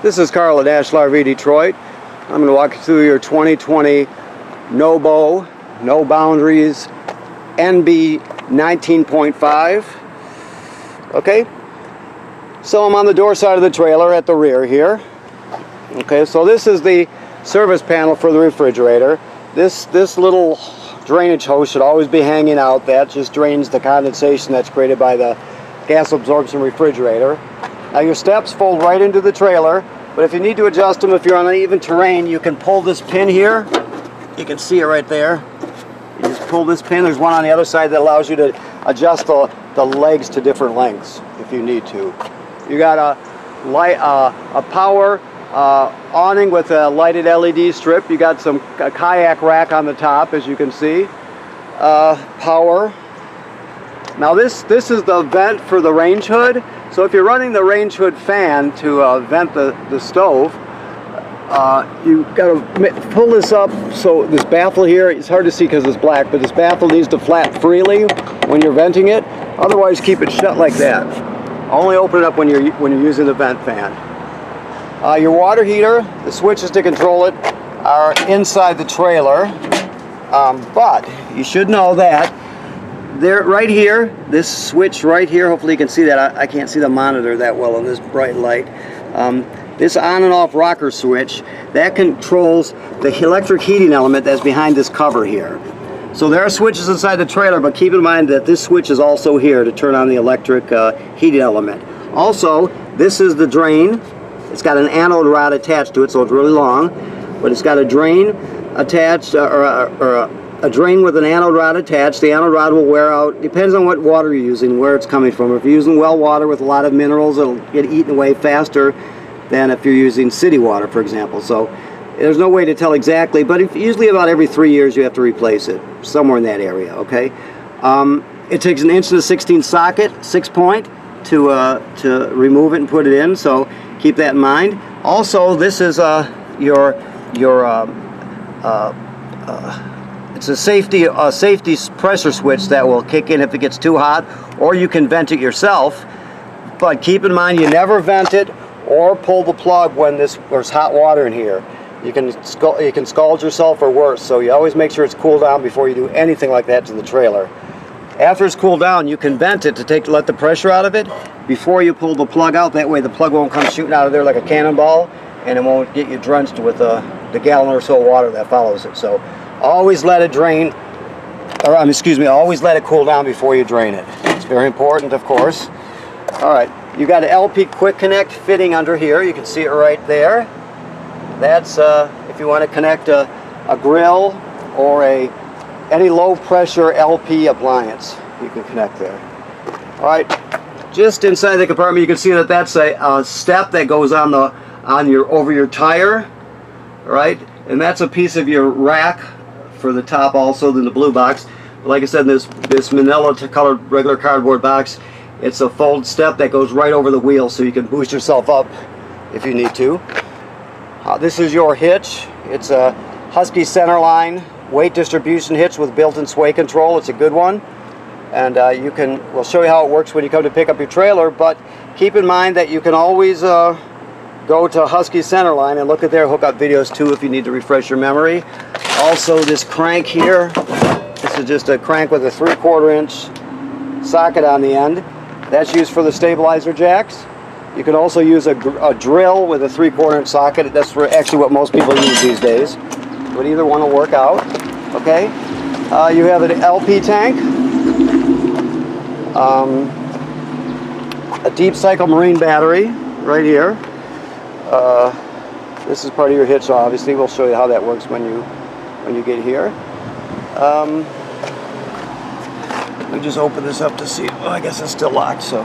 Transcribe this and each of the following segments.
This is Carl at Ashlar v Detroit. I'm going to walk you through your 2020 No Boundaries NB 19.5. Okay, so I'm on the door side of the trailer at the rear here. Okay, so this is the service panel for the refrigerator. This little drainage hose should always be hanging out. That just drains the condensation that's created by the gas absorption refrigerator. Now your steps fold right into the trailer, but if you need to adjust them, if you're on uneven terrain, you can pull this pin here. You can see it right there. You just pull this pin. There's one on the other side that allows you to adjust the legs to different lengths if you need to. You got a power awning with a lighted LED strip. You got a kayak rack on the top, as you can see. Power. Now this is the vent for the range hood. So if you're running the range hood fan to vent the stove, you got to pull this up. So this baffle here, it's hard to see because it's black, but this baffle needs to flap freely when you're venting it. Otherwise, keep it shut like that. Only open it up when you're using the vent fan. Your water heater, the switches to control it are inside the trailer, but you should know that right here, this switch right here, hopefully you can see that. I can't see the monitor that well in this bright light. This on and off rocker switch, that controls the electric heating element that's behind this cover here. So there are switches inside the trailer, but keep in mind that this switch is also here to turn on the electric heating element. Also, this is the drain. It's got an anode rod attached to it, so it's really long, but it's got a drain attached, a drain with an anode rod attached. The anode rod will wear out. Depends on what water you're using, where it's coming from. If you're using well water with a lot of minerals, it'll get eaten away faster than if you're using city water, for example. So there's no way to tell exactly, but usually about every 3 years you have to replace it, somewhere in that area, okay? It takes an 1/16 socket, 6-point, to remove it and put it in, so keep that in mind. Also, this is it's a safety pressure switch that will kick in if it gets too hot, or you can vent it yourself. But keep in mind, you never vent it or pull the plug when there's hot water in here. You can scald yourself or worse. So you always make sure it's cooled down before you do anything like that to the trailer. After it's cooled down, you can vent it to let the pressure out of it before you pull the plug out. That way the plug won't come shooting out of there like a cannonball, and it won't get you drenched with the gallon or so of water that follows it. So always let it drain, or always let it cool down before you drain it. It's very important, of course. All right, you got an LP quick connect fitting under here. You can see it right there. That's if you want to connect a grill or any low pressure LP appliance, you can connect there. All right, just inside the compartment, you can see that that's a step that goes over your tire, right? And that's a piece of your rack for the top also in the blue box. Like I said, this manila colored regular cardboard box, it's a fold step that goes right over the wheel, so you can boost yourself up if you need to. This is your hitch. It's a Husky centerline weight distribution hitch with built-in sway control. It's a good one, and we'll show you how it works when you come to pick up your trailer. But keep in mind that you can always go to Husky centerline and look at their hookup videos too if you need to refresh your memory. Also, this crank here, this is just a crank with a 3/4 inch socket on the end. That's used for the stabilizer jacks. You can also use a drill with a 3/4 inch socket. That's actually what most people use these days. But either one will work out. Okay. You have an LP tank, a deep cycle marine battery right here. This is part of your hitch, obviously. We'll show you how that works when you get here. Let me just open this up to see. Oh, I guess it's still locked. So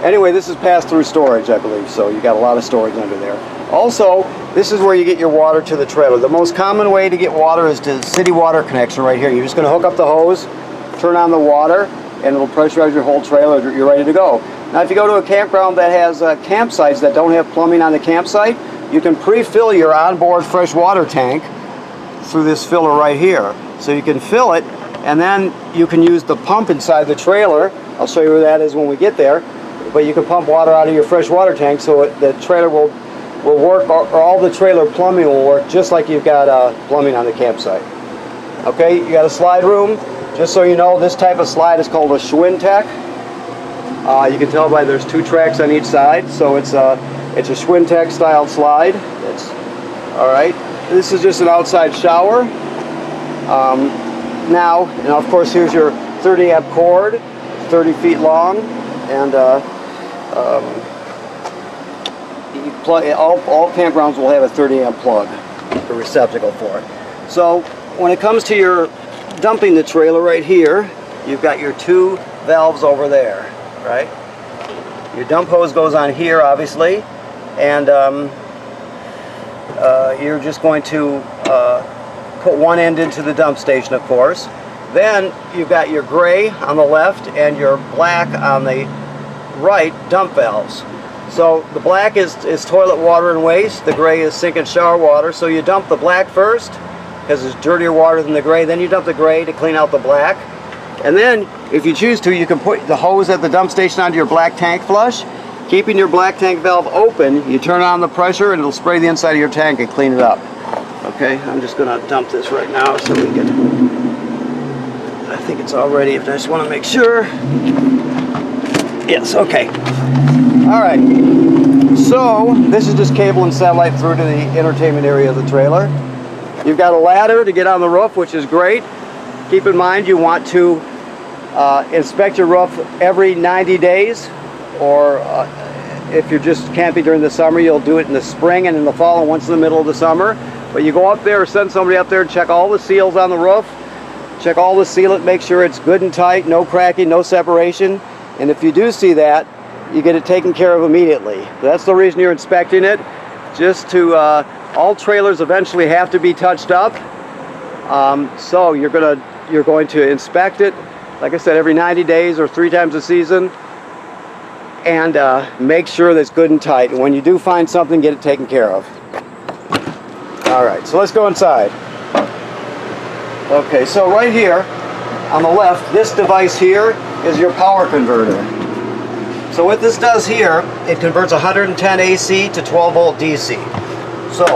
anyway, this is pass-through storage, I believe. So you got a lot of storage under there. Also, this is where you get your water to the trailer. The most common way to get water is to city water connection right here. You're just going to hook up the hose, turn on the water, and it'll pressurize your whole trailer. You're ready to go. Now, if you go to a campground that has campsites that don't have plumbing on the campsite, you can pre-fill your onboard fresh water tank through this filler right here. So you can fill it, and then you can use the pump inside the trailer. I'll show you where that is when we get there. But you can pump water out of your fresh water tank, so the trailer will will work, or all the trailer plumbing will work just like you've got plumbing on the campsite. Okay, you got a slide room. Just so you know, this type of slide is called a Schwintek. You can tell by there's 2 tracks on each side, so it's a Schwintek style slide. It's all right. This is just an outside shower. Now, and of course, here's your 30 amp cord, 30 feet long, and all campgrounds will have a 30 amp plug, a receptacle for it. So when it comes to your dumping the trailer right here, you've got your 2 valves over there, right? Your dump hose goes on here, obviously, and you're just going to put one end into the dump station, of course. Then you've got your gray on the left and your black on the right dump valves. So the black is toilet water and waste, the gray is sink and shower water. So you dump the black first, because it's dirtier water than the gray, then you dump the gray to clean out the black. And then, if you choose to, you can put the hose at the dump station onto your black tank flush. Keeping your black tank valve open, you turn on the pressure and it'll spray the inside of your tank and clean it up. Okay, I'm just going to dump this right now so we can... I think it's all ready. I just want to make sure. Yes, okay. Alright, so this is just cable and satellite through to the entertainment area of the trailer. You've got a ladder to get on the roof, which is great. Keep in mind you want to inspect your roof every 90 days, or if you're just camping during the summer, you'll do it in the spring and in the fall and once in the middle of the summer. But you go up there or send somebody up there and check all the seals on the roof, check all the sealant, make sure it's good and tight, no cracking, no separation. And if you do see that, you get it taken care of immediately. That's the reason you're inspecting it, just to all trailers eventually have to be touched up. So you're going to inspect it, like I said, every 90 days or 3 times a season, and make sure that it's good and tight. And when you do find something, get it taken care of. All right, so let's go inside. Okay, so right here on the left, this device here is your power converter. So what this does here, it converts 110 AC to 12 volt DC. So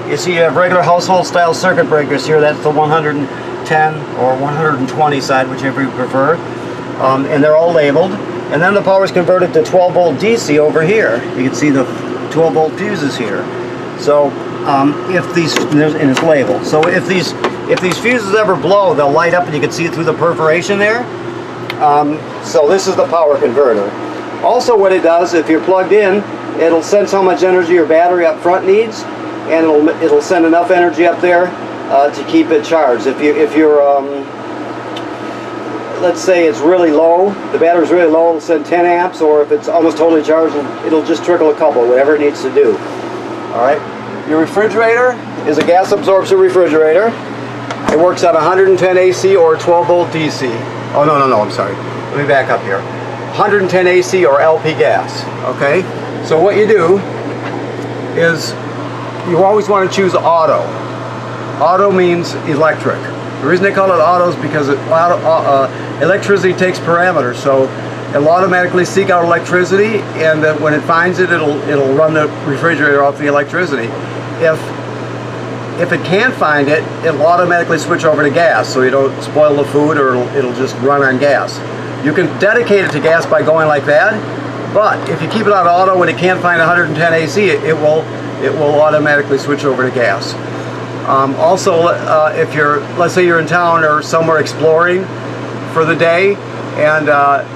you see you have regular household style circuit breakers here. That's the 110 or 120 side, whichever you prefer. And they're all labeled. And then the power is converted to 12 volt DC over here. You can see the 12 volt fuses here. So if these, and it's labeled. So if these fuses ever blow, they'll light up and you can see it through the perforation there. So this is the power converter. Also what it does, if you're plugged in, it'll sense how much energy your battery up front needs, and it'll send enough energy up there to keep it charged. If you're let's say it's really low, the battery's really low, it'll send 10 amps, or if it's almost totally charged, it'll just trickle a couple, whatever it needs to do. Alright, your refrigerator is a gas absorption refrigerator. It works at 110 AC or 12 volt DC. Oh, no, I'm sorry. Let me back up here. 110 AC or LP gas, okay? So what you do is you always want to choose auto. Auto means electric. The reason they call it auto is because electricity takes parameters, so it'll automatically seek out electricity, and when it finds it, it'll run the refrigerator off the electricity. If it can't find it, it'll automatically switch over to gas, so you don't spoil the food, or it'll just run on gas. You can dedicate it to gas by going like that, but if you keep it on auto when it can't find 110 AC, it will automatically switch over to gas. Also, if let's say you're in town or somewhere exploring for the day, and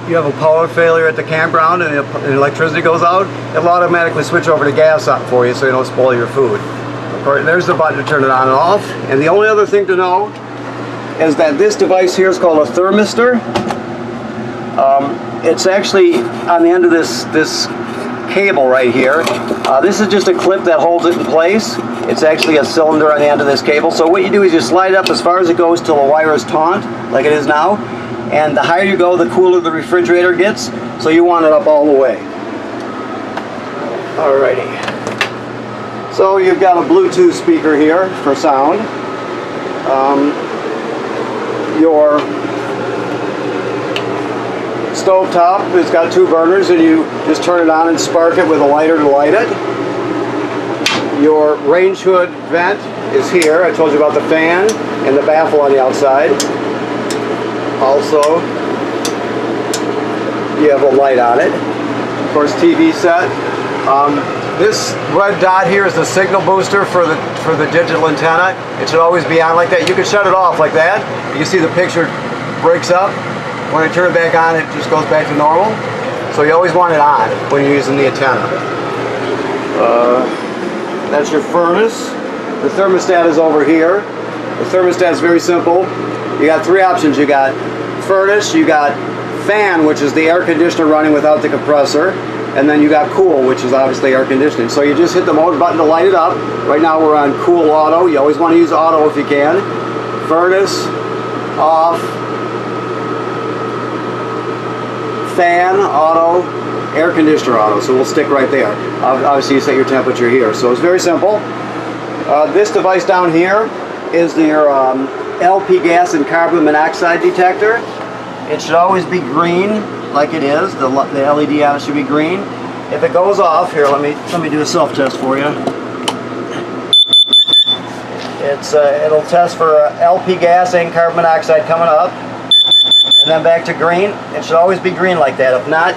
you have a power failure at the campground and electricity goes out, it'll automatically switch over to gas for you so you don't spoil your food. Of course, there's the button to turn it on and off. And the only other thing to know is that this device here is called a thermistor. It's actually on the end of this cable right here. This is just a clip that holds it in place. It's actually a cylinder on the end of this cable. So what you do is you slide it up as far as it goes till the wire is taut, like it is now. And the higher you go, the cooler the refrigerator gets. So you want it up all the way. Alrighty. So you've got a Bluetooth speaker here for sound. Your stove top has got 2 burners, and you just turn it on and spark it with a lighter to light it. Your range hood vent is here. I told you about the fan and the baffle on the outside. Also, you have a light on it. Of course, TV set. This red dot here is the signal booster for the digital antenna. It should always be on like that. You can shut it off like that. You can see the picture breaks up. When I turn it back on, it just goes back to normal. So you always want it on when you're using the antenna. That's your furnace. The thermostat is over here. The thermostat is very simple. You got three options. You got furnace, you got fan, which is the air conditioner running without the compressor, and then you got cool, which is obviously air conditioning. So you just hit the mode button to light it up. Right now we're on cool auto. You always want to use auto if you can. Furnace, off. Fan, auto, air conditioner auto. So we'll stick right there. Obviously you set your temperature here. So it's very simple. This device down here is your LP gas and carbon monoxide detector. It should always be green like it is. The LED on it should be green. If it goes off, here let me do a self-test for you. It'll test for LP gas and carbon monoxide coming up, and then back to green. It should always be green like that. If not,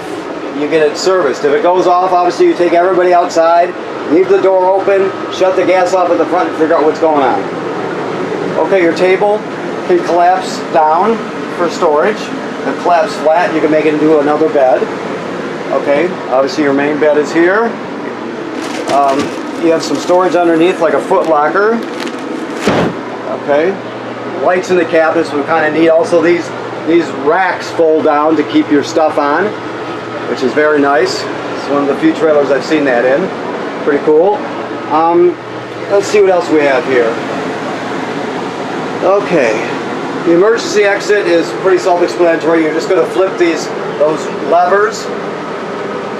you get it serviced. If it goes off, obviously you take everybody outside, leave the door open, shut the gas off at the front, and figure out what's going on. Okay, your table can collapse down for storage, and collapse flat. You can make it into another bed. Okay, obviously your main bed is here. You have some storage underneath, like a foot locker. Okay, lights in the cabinets we kind of need. Also, these racks fold down to keep your stuff on, which is very nice. It's one of the few trailers I've seen that in. Pretty cool. Let's see what else we have here. Okay, the emergency exit is pretty self-explanatory. You're just going to flip those levers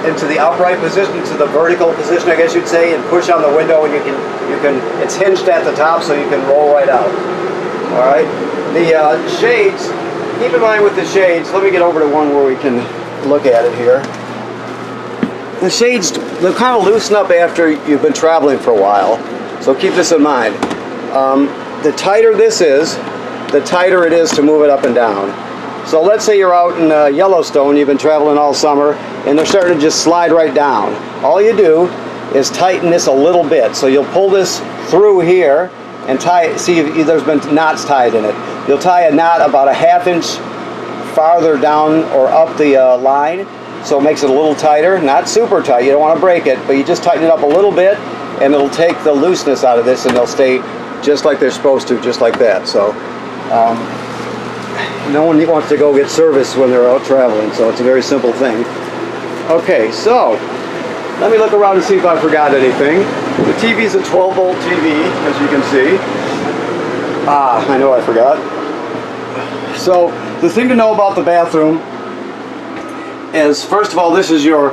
into the upright position, to the vertical position, I guess you'd say, and push on the window, and you can. It's hinged at the top, so you can roll right out. All right. The shades. Keep in mind with the shades. Let me get over to one where we can look at it here. The shades, they'll kind of loosen up after you've been traveling for a while, so keep this in mind. The tighter this is, the tighter it is to move it up and down. So let's say you're out in Yellowstone, you've been traveling all summer, and they're starting to just slide right down. All you do is tighten this a little bit. So you'll pull this through here and tie it. See, there's been knots tied in it. You'll tie a knot about a ½ inch farther down or up the line, so it makes it a little tighter. Not super tight, you don't want to break it, but you just tighten it up a little bit, and it'll take the looseness out of this, and they'll stay just like they're supposed to, just like that. So no one wants to go get service when they're out traveling, so it's a very simple thing. Okay, so let me look around and see if I forgot anything. The TV is a 12-volt TV, as you can see. I know I forgot. So the thing to know about the bathroom is, first of all, this is your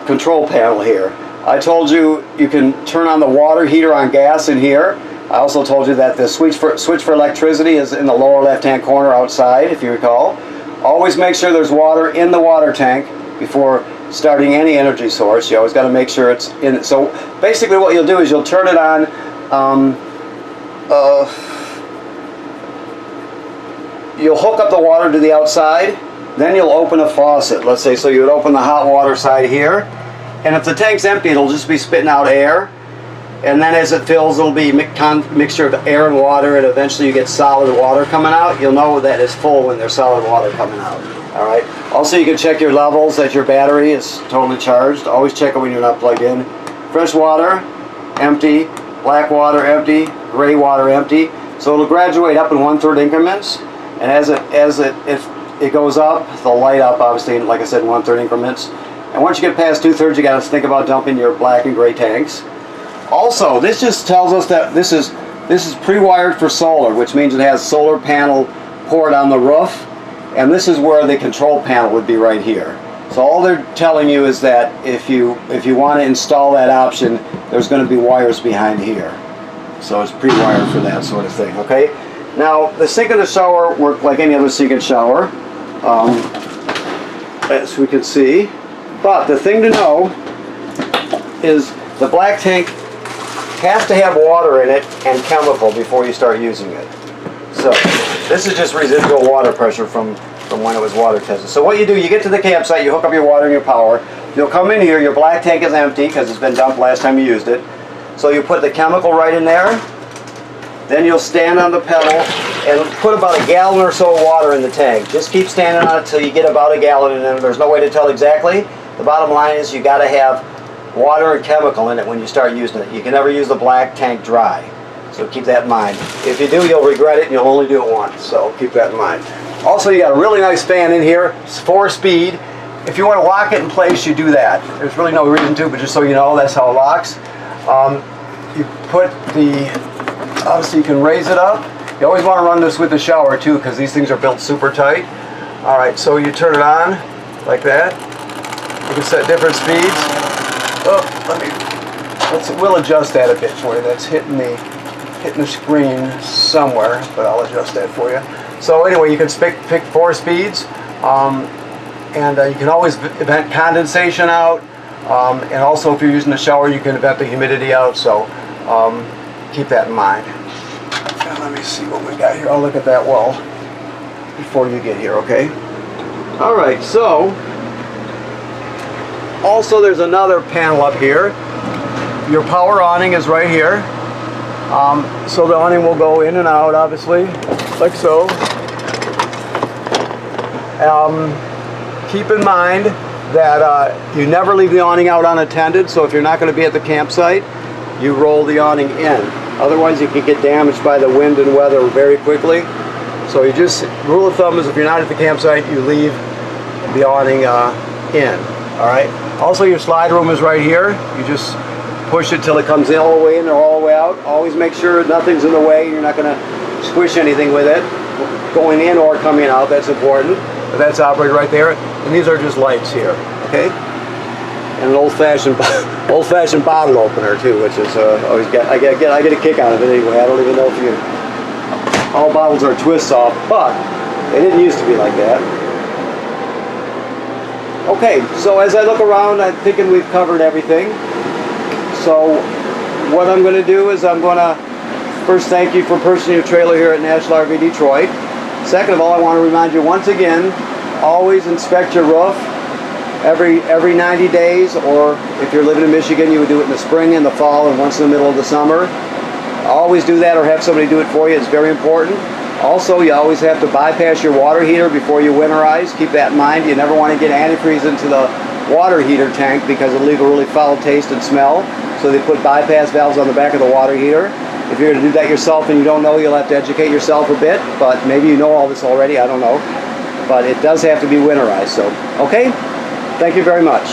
control panel here. I told you you can turn on the water heater on gas in here. I also told you that the switch for electricity is in the lower left-hand corner outside, if you recall. Always make sure there's water in the water tank before starting any energy source. You always got to make sure it's in it. So basically what you'll do is you'll turn it on. You'll hook up the water to the outside, then you'll open a faucet. Let's say, so you would open the hot water side here, and if the tank's empty, it'll just be spitting out air. And then as it fills, it'll be mixture of air and water, and eventually you get solid water coming out. You'll know that it's full when there's solid water coming out. All right. Also, you can check your levels that your battery is totally charged. Always check it when you're not plugged in. Fresh water, empty. Black water, empty. Gray water, empty. So it'll graduate up in 1/3 increments, and as it goes up, they'll light up, obviously, like I said, in 1/3 increments. And once you get past 2/3, you got to think about dumping your black and gray tanks. Also, this just tells us that this is pre-wired for solar, which means it has solar panel port on the roof, and this is where the control panel would be right here. So all they're telling you is that if you want to install that option, there's going to be wires behind here. So it's pre-wired for that sort of thing. Okay. Now the sink and the shower work like any other sink and shower, as we can see. But the thing to know is the black tank has to have water in it and chemical before you start using it. So this is just residual water pressure from when it was water tested. So what you do, you get to the campsite, you hook up your water and your power. You'll come in here, your black tank is empty because it's been dumped last time you used it. So you put the chemical right in there. Then you'll stand on the pedal and put about a gallon or so of water in the tank. Just keep standing on it until you get about a gallon, and then there's no way to tell exactly. The bottom line is you got to have water and chemical in it when you start using it. You can never use the black tank dry. So keep that in mind. If you do, you'll regret it, and you'll only do it once. So keep that in mind. Also, you got a really nice fan in here. It's 4-speed. If you want to lock it in place, you do that. There's really no reason to, but just so you know, that's how it locks. You put the, obviously you can raise it up. You always want to run this with the shower too, because these things are built super tight. Alright, so you turn it on like that. You can set different speeds. Oh, we'll adjust that a bit for you. That's hitting the screen somewhere, but I'll adjust that for you. So anyway, you can pick 4 speeds, and you can always vent condensation out, and also if you're using the shower, you can vent the humidity out. So keep that in mind. And let me see what we got here. I'll look at that wall before you get here, okay? All right, so also there's another panel up here. Your power awning is right here. So the awning will go in and out, obviously, like so. Keep in mind that you never leave the awning out unattended, so if you're not going to be at the campsite, you roll the awning in. Otherwise, you can get damaged by the wind and weather very quickly. So you just, rule of thumb is if you're not at the campsite, you leave the awning in. All right. Also, your slide room is right here. You just push it till it comes in all the way in or all the way out. Always make sure nothing's in the way. You're not going to squish anything with it going in or coming out. That's important. But that's operated right there. And these are just lights here. Okay. And an old-fashioned bottle opener too, which is always I get a kick out of it anyway. I don't even know if all bottles are twist off, but they didn't used to be like that. Okay, so as I look around, I'm thinking we've covered everything. So what I'm going to do is I'm going to first thank you for purchasing your trailer here at National RV Detroit. Second of all, I want to remind you once again, always inspect your roof. Every 90 days, or if you're living in Michigan, you would do it in the spring and the fall and once in the middle of the summer. Always do that or have somebody do it for you. It's very important. Also, you always have to bypass your water heater before you winterize. Keep that in mind. You never want to get antifreeze into the water heater tank because it'll leave a really foul taste and smell. So they put bypass valves on the back of the water heater. If you're going to do that yourself and you don't know, you'll have to educate yourself a bit. But maybe you know all this already. I don't know. But it does have to be winterized. So, okay? Thank you very much.